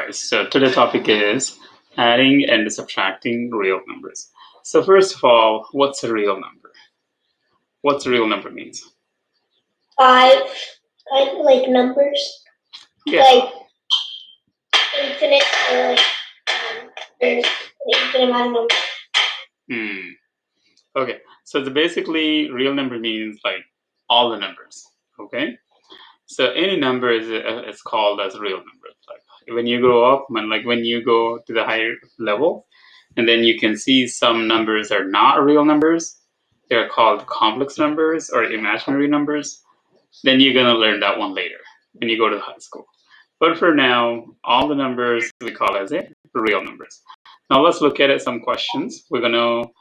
Alright, so today's topic is adding and subtracting real numbers. So first of all, what's a real number? What's a real number means? Five, kind of like numbers, Yeah. like infinite, or like there's an infinite amount of numbers. Okay, so basically real number means like all the numbers. Okay, so any number is called as a real number. Like when you grow up, when you go to the higher level, and then you can see some numbers are not real numbers. They're called complex numbers or imaginary numbers. Then you're going to learn that one later when you go to high school. But for now, all the numbers we call as real numbers. Now let's look at some questions. We're going to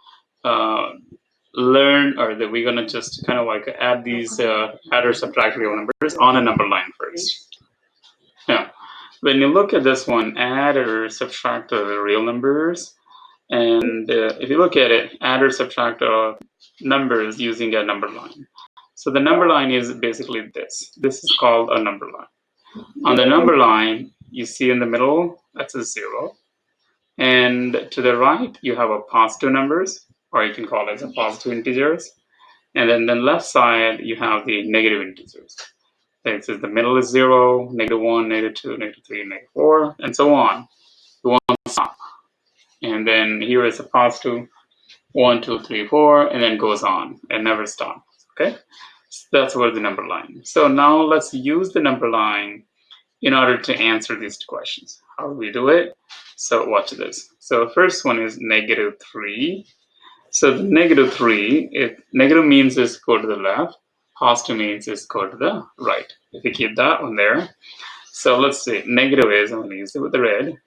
learn, or that we're going to just kind of like add these add or subtract real numbers on a number line first. Now, when you look at this one, add or subtract the real numbers, and if you look at it, add or subtract numbers using a number line. So the number line is basically this. This is called a number line. On the number line, you see in the middle, that's a 0. And to the right, you have a positive numbers, or you can call it a positive integers. And then the left side, you have the negative integers. It says the middle is 0, -1, -2, -3, -4, and so on. You won't stop. And then here is a positive 1, 2, 3, 4, and then goes on and never stops. Okay, so that's where the number line. So now let's use the number line in order to answer these two questions. How do we do it? So watch this. So the first one is -3. So the -3, if negative means is go to the left, positive means is go to the right. If you keep that one there. So let's see, negative is, I'm going to use it with the red,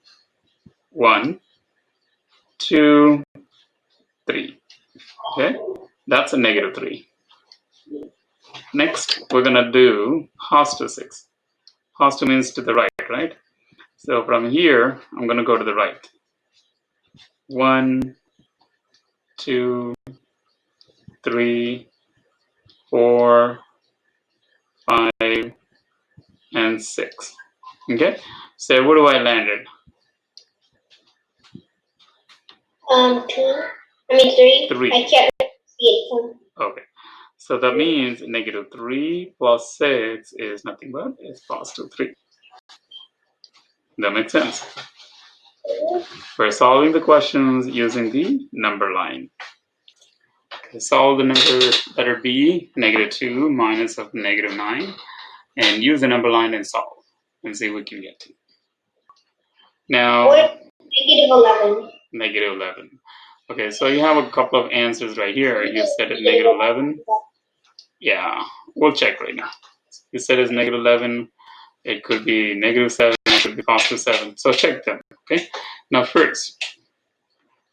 1, 2, 3. Okay, that's a -3. Next, we're going to do positive 6. Positive means to the right, right? So from here, I'm going to go to the right. 1, 2, 3, 4, 5, and 6. Okay, so where do I land it? 3. I can't see it. Okay, so that means -3 plus 6 is nothing but it's positive 3. That makes sense. We're solving the questions using the number line. Okay, solve the number letter B, -2 minus of -9, and use the number line and solve and see what you get to. Now, -11. -11. Okay, so you have a couple of answers right here. You said it -11. Yeah, we'll check right now. You said it's -11. It could be -7. It could be +7. So check them. Okay. Now first,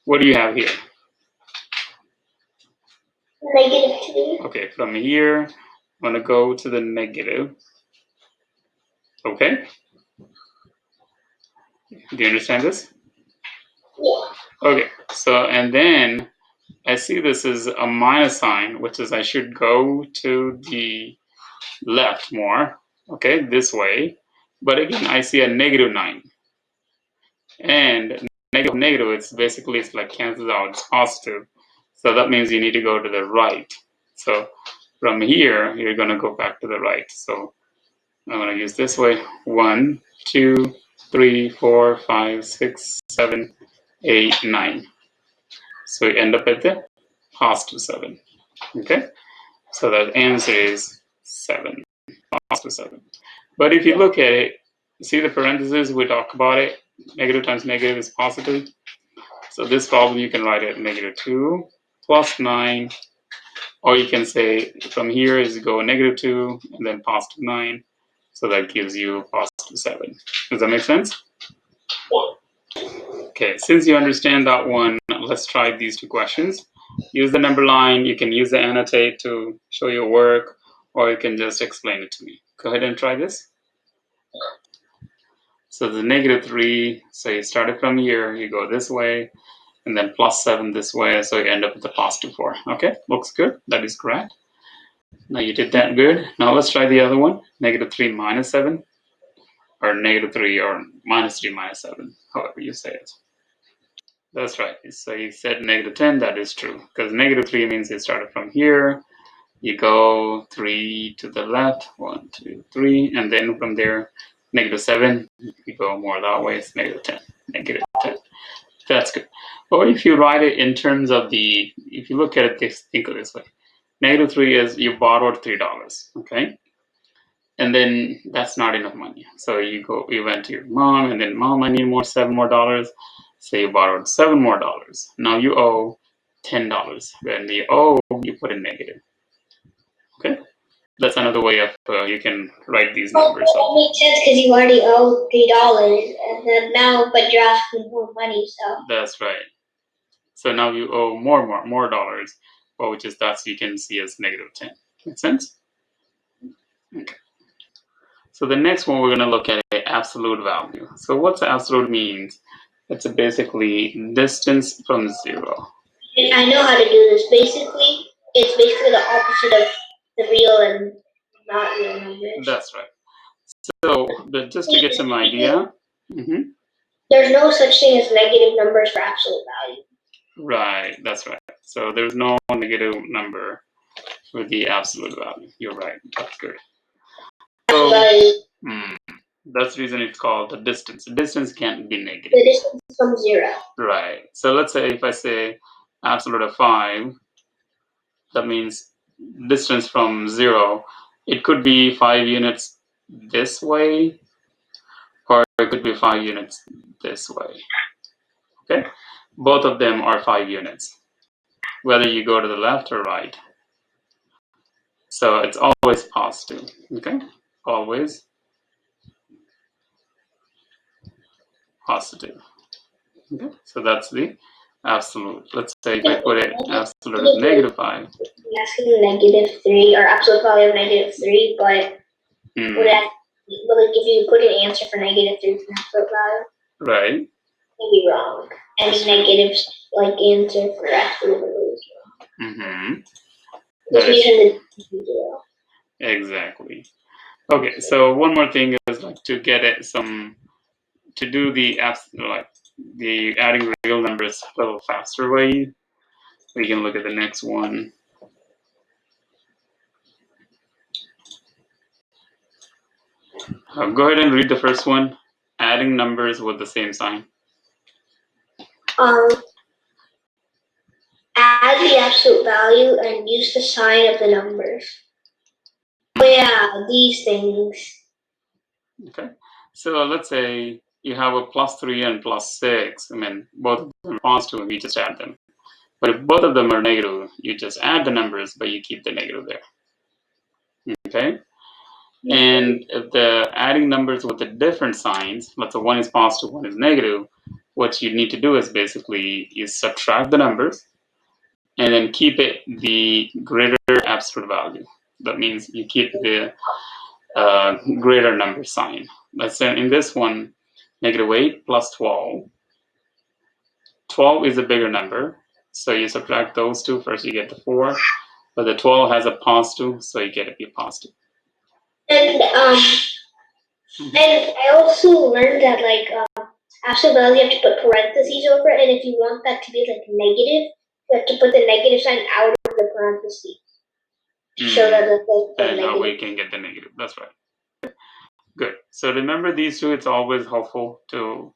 what do you have here? -2. Okay, from here, I'm gonna go to the negative. Okay. Do you understand this? Yeah. Okay. So and then I see this is a minus sign, which is I should go to the left more. Okay, this way. But again, I see a -9. And negative, it's basically, it's like cancels out, it's positive. So that means you need to go to the right. So from here, you're going to go back to the right. So I'm going to use this way. 1, 2, 3, 4, 5, 6, 7, 8, 9. So you end up at the positive 7. Okay? So that answer is 7. Positive 7. But if you look at it, see the parentheses, we talk about it. Negative times negative is positive. So this problem you can write it -2 plus 9, or you can say from here is go -2 and then +9. So that gives you +7. Does that make sense? Okay, since you understand that one, let's try these two questions. Use the number line. You can use the annotate to show your work, or you can just explain it to me. Go ahead and try this. So the -3, so you started from here, you go this way, and then +7 this way, so you end up with the +4. Okay, looks good. That is correct. Now you did that good. Now let's try the other one. -3 minus 7. or -3, or -3, -7, however you say it. That's right. So you said -10, that is true. Because -3 means you started from here, you go 3 to the left, 1, 2, 3, and then from there, -7, you go more that way, it's -10, -10. That's good. Or if you write it in terms of if you look at it, think of it this way. -3 is you borrowed $3, okay? And then that's not enough money. So you went to your mom, and then mom, I need $7 more. So you borrowed $7 more. Now you owe $10. When you owe, you put in negative. Okay, that's another way of you can write these numbers. That makes sense because you already owe $3, and then now, but you're asking more money, so. That's right. So now you owe more dollars, which is that you can see as -10. Make sense? Okay. So the next one we're going to look at absolute value. So what's absolute means? It's basically distance from 0. And I know how to do this. It's basically the opposite of the real and not real numbers. That's right. So just to get some idea. There's no such thing as negative numbers for absolute value. Right, that's right. So there's no negative number for the absolute value. You're right. That's good. So, that's the reason it's called the distance. The distance can't be negative. The distance from 0. Right. So let's say if I say absolute of 5, that means distance from 0. It could be 5 units this way, or it could be 5 units this way. Okay? Both of them are 5 units, whether you go to the left or right. So it's always positive. Okay? Always positive. Okay? So that's the absolute. Let's say if I put it absolute of -5. You're asking -3 or absolute value of -3, but will it give you a good answer for -3 for absolute value? Right. Maybe wrong. Any negative answer for absolute value is wrong. Just measure the 0. Exactly. Okay, so one more thing is to get it to do the adding real numbers a little faster way. We can look at the next one. Go ahead and read the first one. Adding numbers with the same sign. Add the absolute value and use the sign of the numbers. Oh yeah, these things. Okay, so let's say you have a +3 and +6. I mean, both of them are positive, and we just add them. But if both of them are negative, you just add the numbers, but you keep the negative there. Okay? And if the adding numbers with the different signs, let's say one is positive, one is negative, what you need to do is basically you subtract the numbers and then keep it the greater absolute value. That means you keep the greater number sign. Let's say in this one, -8 plus 12. 12 is a bigger number, so you subtract those two. First you get the 4, but the 12 has a positive, so you get it be positive. And and I also learned that absolute value you have to put parentheses over it, and if you want that to be negative, you have to put the negative sign out of the parentheses. So that and that way you can get the negative. That's right. Good. So remember these two. It's always helpful to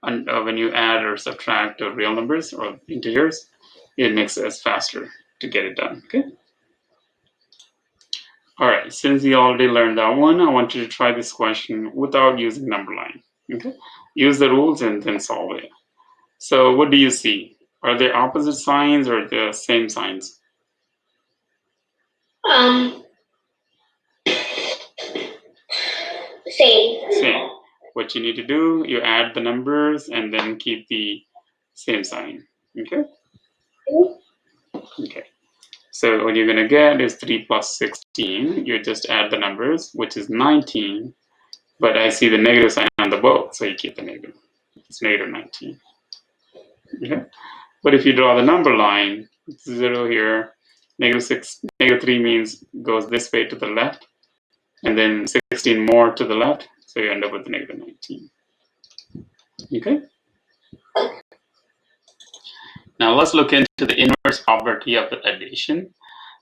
when you add or subtract real numbers or integers, it makes it faster to get it done. Okay. All right. Since you already learned that one, I want you to try this question without using number line. Okay. Use the rules and then solve it. So what do you see? Are they opposite signs or the same signs? Same. What you need to do, you add the numbers and then keep the same sign. Okay? Okay. So what you're going to get is 3 plus 16. You just add the numbers, which is 19. But I see the negative sign on the both, so you keep the negative. It's -19. Okay? But if you draw the number line, 0 here, -3 means goes this way to the left, and then 16 more to the left, So you end up with negative 19. Okay. Now let's look into the inverse property of addition.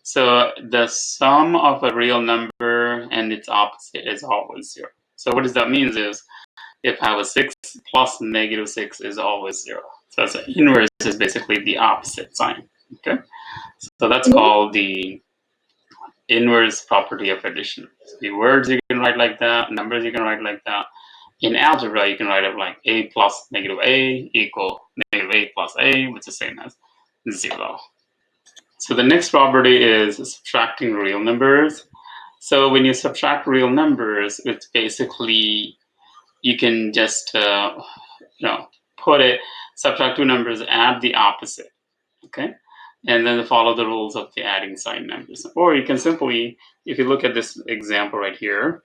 So the sum of a real number and its opposite is always 0. So what does that mean is, if I have a 6 plus negative 6 is always 0. So that's inverse is basically the opposite sign. Okay. So that's called the inverse property of addition. So the words you can write like that, numbers you can write like that. In algebra, you can write it like a plus negative a equal negative a plus a, which is the same as 0. So the next property is subtracting real numbers. So when you subtract real numbers, it's basically, you can just subtract two numbers, add the opposite, okay, and then follow the rules of the adding sign numbers. Or you can simply, if you look at this example right here,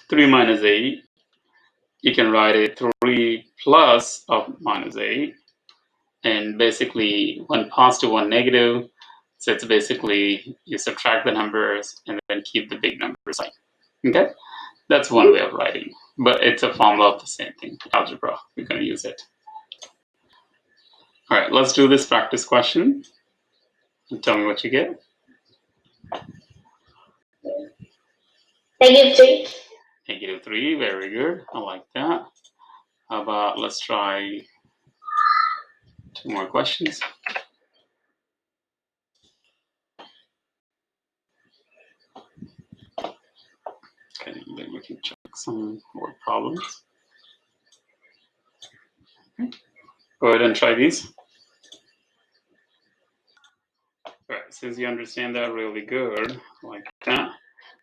3 minus 8, you can write it 3 plus of minus 8, and basically one positive, one negative. So it's basically you subtract the numbers and then keep the big number sign. Okay, that's one way of writing, but it's a formula of the same thing. Algebra, we're going to use it. All right, let's do this practice question and tell me what you get. Negative 3. Negative 3, very good. I like that. How about let's try 2 more questions. Okay, then we can check some more problems. Okay. Go ahead and try these. All right, since you understand that really good, like that,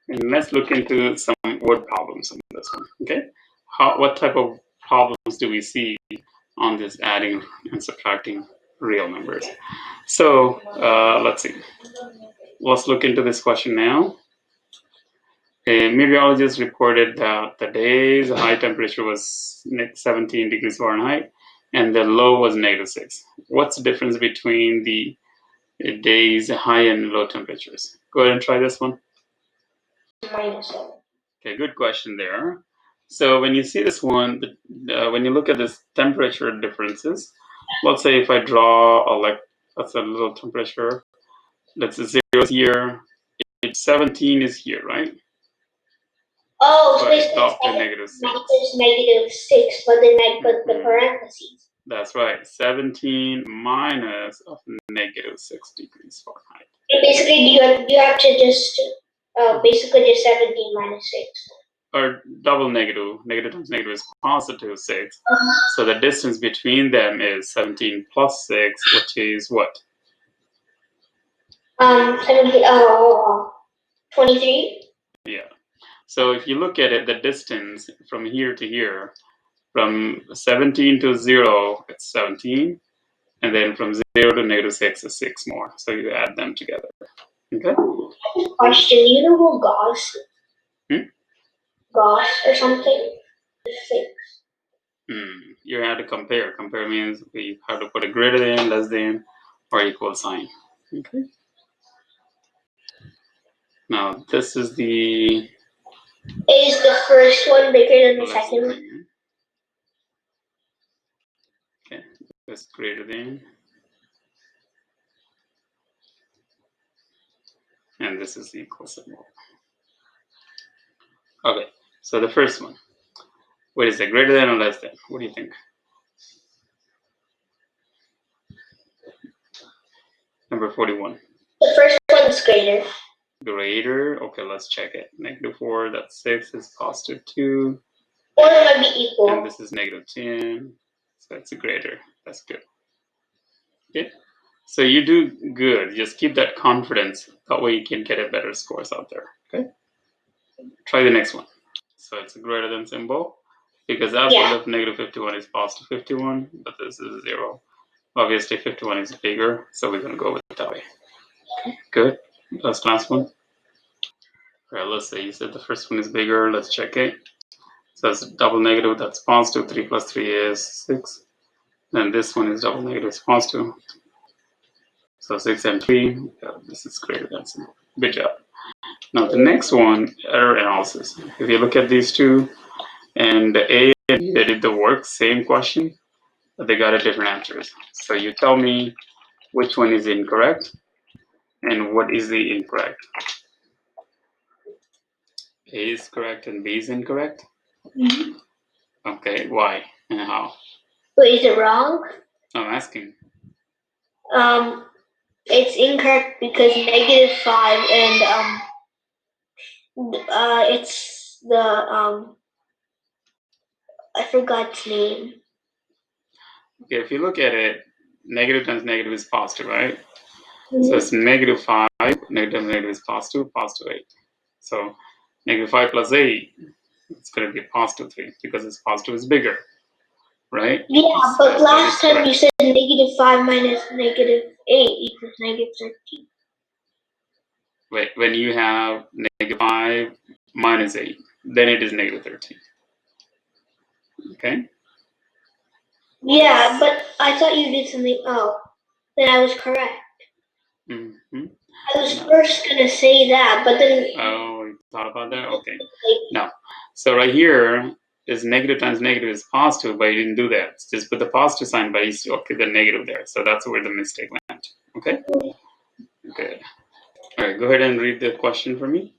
and let's look into some word problems on this one. Okay, what type of problems do we see on this adding and subtracting real numbers? So let's see. Let's look into this question now. A meteorologist reported that the day's high temperature was 17 degrees Fahrenheit and the low was negative 6. What's the difference between the day's high and low temperatures? Go ahead and try this one. -7. Okay, good question there. So when you see this one, when you look at this temperature differences, let's say if I draw that's a little temperature, let's say 0 is here, 17 is here, right? Oh, so But it basically dropped to negative 6. there's negative 6, but then I put the parentheses. That's right, 17 minus of negative 6 degrees Fahrenheit. And basically, you have to just basically just 17 minus 6. Or double negative. Negative times negative is positive 6. So the distance between them is 17 plus 6, which is what? 23. Yeah. So if you look at it, the distance from here to here, from 17 to 0, it's 17. And then from 0 to negative 6 is 6 more. So you add them together. Okay? Question, do you know who Gauss? Gauss or something? 6. You have to compare. Compare means we have to put a greater than, less than, or equal sign. Okay. Now this is the. Is the first one bigger than the second one? Okay, this greater than, and this is the equal symbol. Okay, so the first one. What is it? Greater than or less than? What do you think? Number 41. The first one is greater. Greater. Okay, let's check it. Negative 4, that's 6, is positive 2. Or it might be equal. And this is negative 10. So it's greater. That's good. Okay. So you do good. Just keep that confidence. That way you can get a better scores out there. Okay. Try the next one. So it's a greater than symbol. Because absolute of negative 51 is positive 51, but this is 0. Obviously 51 is bigger, so we're going to go with it that way. Good. That's the last one. All right, let's say you said the first one is bigger. Let's check it. So that's double negative, that's positive. 3 plus 3 is 6. Then this one is double negative, it's positive. So 6 and 3, this is greater than symbol. Good job. Now the next one, error analysis. If you look at these two, and A and B, they did the work, same question, but they got a different answers. So you tell me which one is incorrect and what is the incorrect. A is correct and B is incorrect? Mm-hmm. Okay, why and how? But is it wrong? I'm asking. It's incorrect because -5 and it's the I forgot its name. Okay, if you look at it, negative times negative is positive, right? Mm-hmm. So it's -5, negative times negative is positive, positive 8. So -5 plus 8, it's going to be positive 3 because it's positive is bigger, right? Yeah, So but last time you said -5 minus -8 equals -13. Wait, when you have -5 minus 8, then it is -13. Okay? Yeah, but I thought you did something. Oh, then I was correct. Mm-hmm. I was first gonna say that, but then. Oh, you thought about that? Okay. No. So right here is negative times negative is positive, but you didn't do that. Just put the positive sign, but you still put the negative there. So that's where the mistake went. Okay? Okay. All right, go ahead and read the question for me.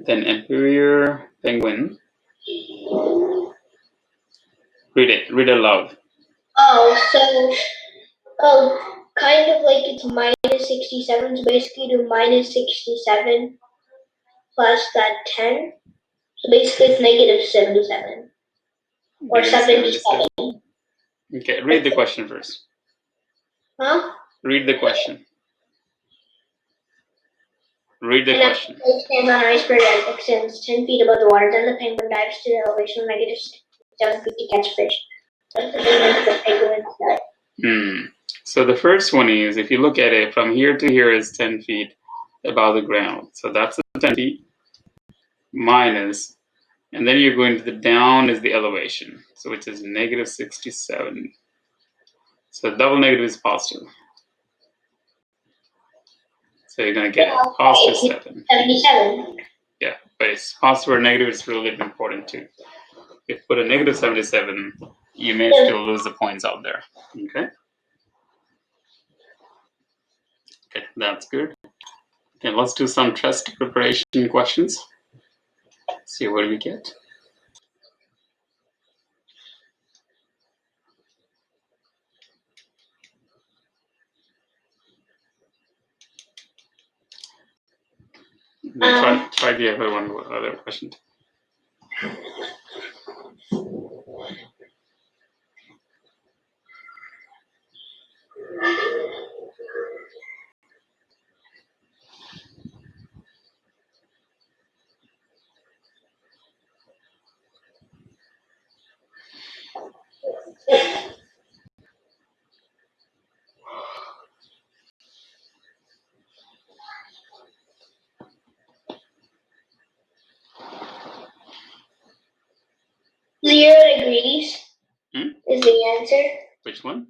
Then Emperor Penguin. Read it. Read it aloud. Kind of like it's -67, so basically do -67 plus that 10. So basically it's -77. Or -77. Okay, read the question first. Huh? Read the question. Read the question. Stands on an iceberg that extends 10 feet above the water. Then the penguin dives to the elevation of -7 feet to catch fish. That's the movement the penguin does. So the first one is, if you look at it, from here to here is 10 feet above the ground. So that's the 10 feet minus, and then you're going to the down is the elevation, so which is -67. So double negative is positive. So you're going to get positive 7. 77. Yeah, but it's positive or negative is really important too. If you put a -77, you may still lose the points out there. Okay? Okay, that's good. Okay, let's do some test preparation questions. See what we get. Then try the other question. Zero degrees is the answer. Which one?